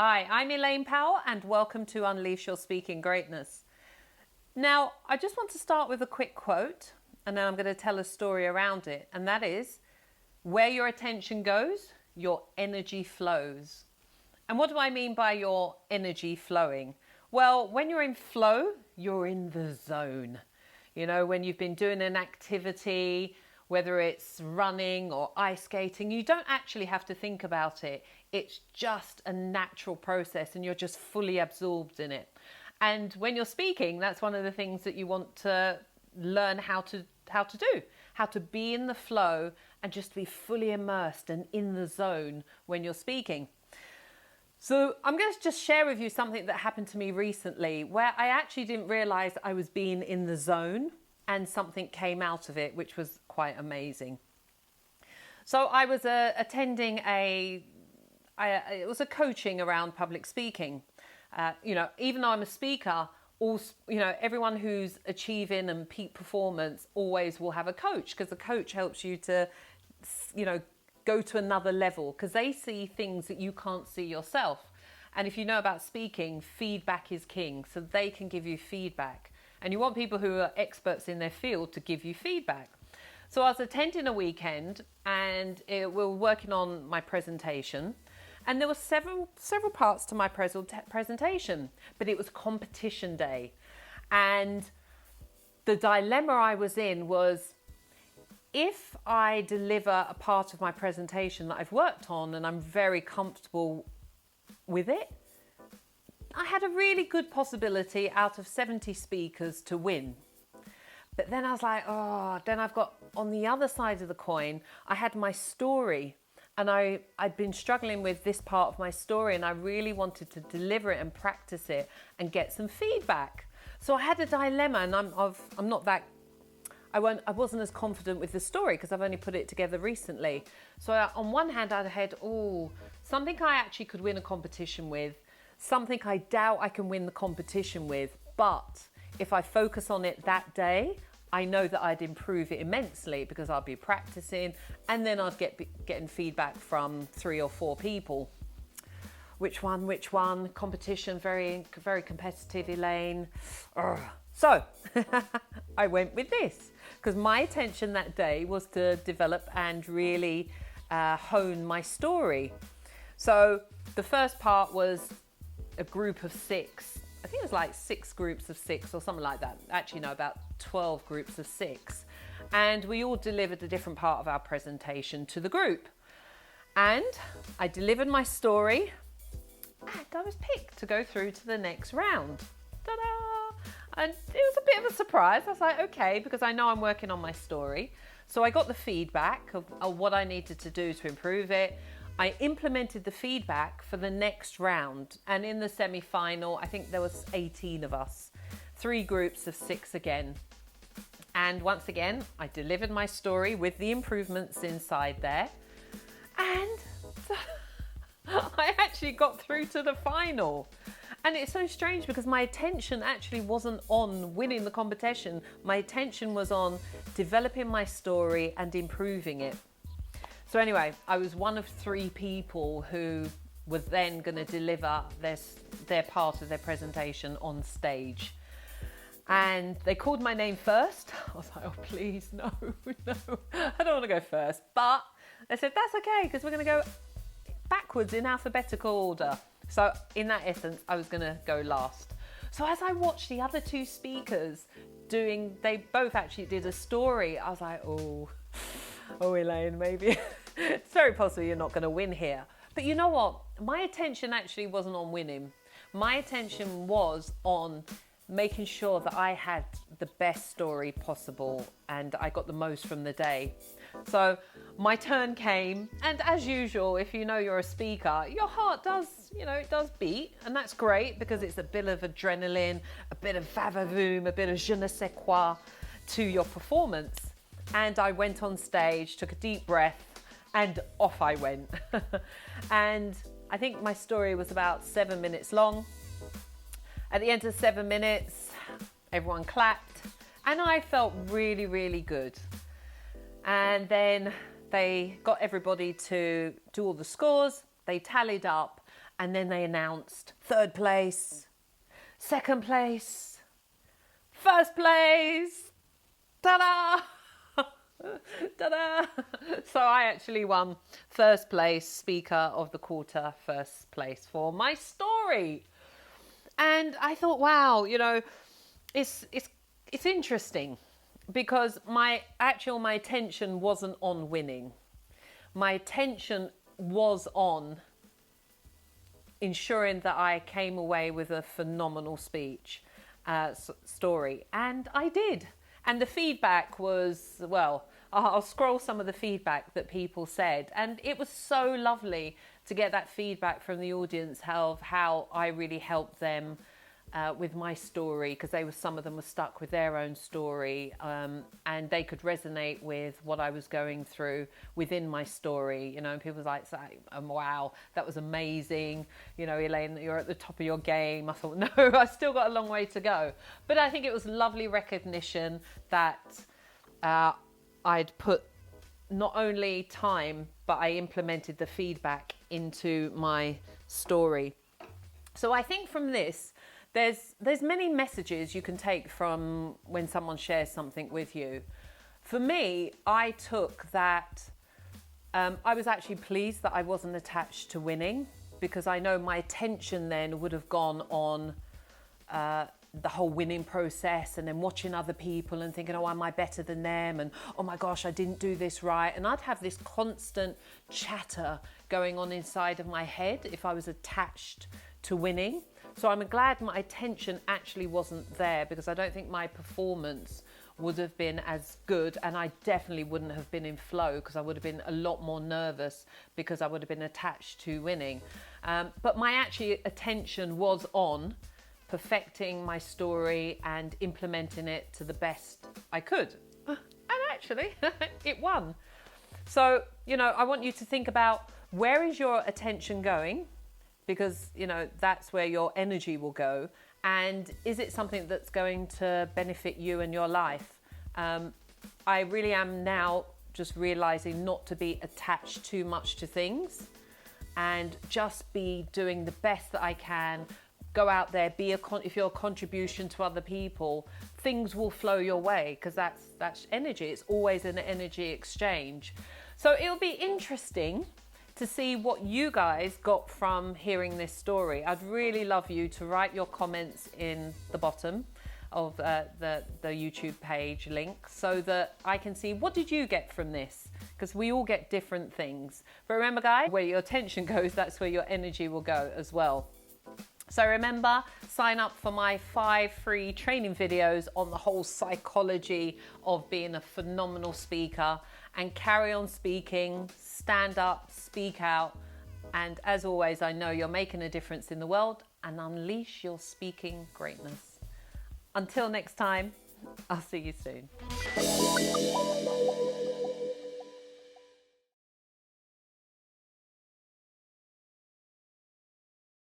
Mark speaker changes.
Speaker 1: Hi, I'm Elaine Powell and welcome to Unleash Your Speaking Greatness. Now, I just want to start with a quick quote and then I'm going to tell a story around it. And that is, where your attention goes, your energy flows. And what do I mean by your energy flowing? Well, when you're in flow, you're in the zone. You know, when you've been doing an activity, whether it's running or ice skating, you don't actually have to think about it. It's just a natural process and you're just fully absorbed in it. And when you're speaking, that's one of the things that you want to learn how to do, how to be in the flow and just be fully immersed and in the zone when you're speaking. So I'm going to just share with you something that happened to me recently where I actually didn't realize I was being in the zone and something came out of it, which was quite amazing. So I was attending it was a coaching around public speaking. Even though I'm a speaker, everyone who's achieving and peak performance always will have a coach, because the coach helps you to, go to another level because they see things that you can't see yourself. And if you know about speaking, feedback is king. So they can give you feedback. And you want people who are experts in their field to give you feedback. So I was attending a weekend and we were working on my presentation. And there were several parts to my presentation, but it was competition day. And the dilemma I was in was, if I deliver a part of my presentation that I've worked on and I'm very comfortable with it, I had a really good possibility out of 70 speakers to win. But then I was like, then I've got, on the other side of the coin, I had my story. And I'd been struggling with this part of my story and I really wanted to deliver it and practice it and get some feedback. So I had a dilemma, and I wasn't as confident with the story because I've only put it together recently. So on one hand, I had, something I actually could win a competition with, something I doubt I can win the competition with, but if I focus on it that day, I know that I'd improve it immensely because I'll be practicing and then I'd getting feedback from 3 or 4 people. Which one? Competition, very, very competitive, Elaine. So I went with this because my attention that day was to develop and really hone my story. So the first part was a group of 6. I think it was like 6 groups of 6 or something like that. Actually, no, about 12 groups of 6. And we all delivered a different part of our presentation to the group. And I delivered my story and I was picked to go through to the next round. Ta-da! And it was a bit of a surprise. I was like, okay, because I know I'm working on my story. So I got the feedback of what I needed to do to improve it. I implemented the feedback for the next round, and in the semi-final, I think there was 18 of us, 3 groups of 6 again. And once again, I delivered my story with the improvements inside there, and I actually got through to the final. And it's so strange because my attention actually wasn't on winning the competition. My attention was on developing my story and improving it. So anyway, I was one of 3 people who were then going to deliver their part of their presentation on stage. And they called my name first. I was like, oh, please, no, I don't want to go first. But they said, that's okay, because we're going to go backwards in alphabetical order. So in that essence, I was going to go last. So as I watched the other 2 speakers they both actually did a story. I was like, oh, Elaine, maybe it's very possible you're not going to win here. But you know what? My attention actually wasn't on winning. My attention was on making sure that I had the best story possible and I got the most from the day. So my turn came, and as usual, if you know you're a speaker, your heart does, it does beat, and that's great because it's a bit of adrenaline, a bit of va-va-voom, a bit of je ne sais quoi to your performance. And I went on stage, took a deep breath, and off I went. And I think my story was about 7 minutes long. At the end of 7 minutes, everyone clapped, and I felt really, really good. And then they got everybody to do all the scores. They tallied up, And then they announced 3rd place, 2nd place, 1st place. Ta-da! Ta-da! So I actually won 1st place, speaker of the quarter, 1st place for my story. And I thought, wow, you know, it's interesting because my attention wasn't on winning. My attention was on ensuring that I came away with a phenomenal speech, story. And I did. And the feedback was, well, I'll scroll some of the feedback that people said. And it was so lovely to get that feedback from the audience of how I really helped them with my story, because some of them were stuck with their own story, and they could resonate with what I was going through within my story. You know, and people was like, wow, that was amazing. You know, Elaine, you're at the top of your game. I thought, no, I still got a long way to go. But I think it was lovely recognition that I'd put not only time, but I implemented the feedback into my story. So I think from this, there's many messages you can take from when someone shares something with you. For me, I took that I was actually pleased that I wasn't attached to winning, because I know my attention then would have gone on the whole winning process, and then watching other people and thinking, oh, am I better than them? And oh my gosh, I didn't do this right. And I'd have this constant chatter going on inside of my head if I was attached to winning. So I'm glad my attention actually wasn't there, because I don't think my performance would have been as good, and I definitely wouldn't have been in flow, because I would have been a lot more nervous because I would have been attached to winning. But my actually attention was on perfecting my story and implementing it to the best I could. And actually, it won. So, you know, I want you to think about, where is your attention going? Because, you know, that's where your energy will go. And is it something that's going to benefit you and your life? I really am now just realizing not to be attached too much to things, and just be doing the best that I can. Go out there, if you're a contribution to other people, things will flow your way, because that's energy. It's always an energy exchange. So it'll be interesting to see what you guys got from hearing this story. I'd really love you to write your comments in the bottom of the YouTube page link, so that I can see, what did you get from this? Because we all get different things. But remember, guys, where your attention goes, that's where your energy will go as well. So remember, sign up for my 5 free training videos on the whole psychology of being a phenomenal speaker, and carry on speaking, stand up, speak out. And as always, I know you're making a difference in the world, and unleash your speaking greatness. Until next time, I'll see you soon.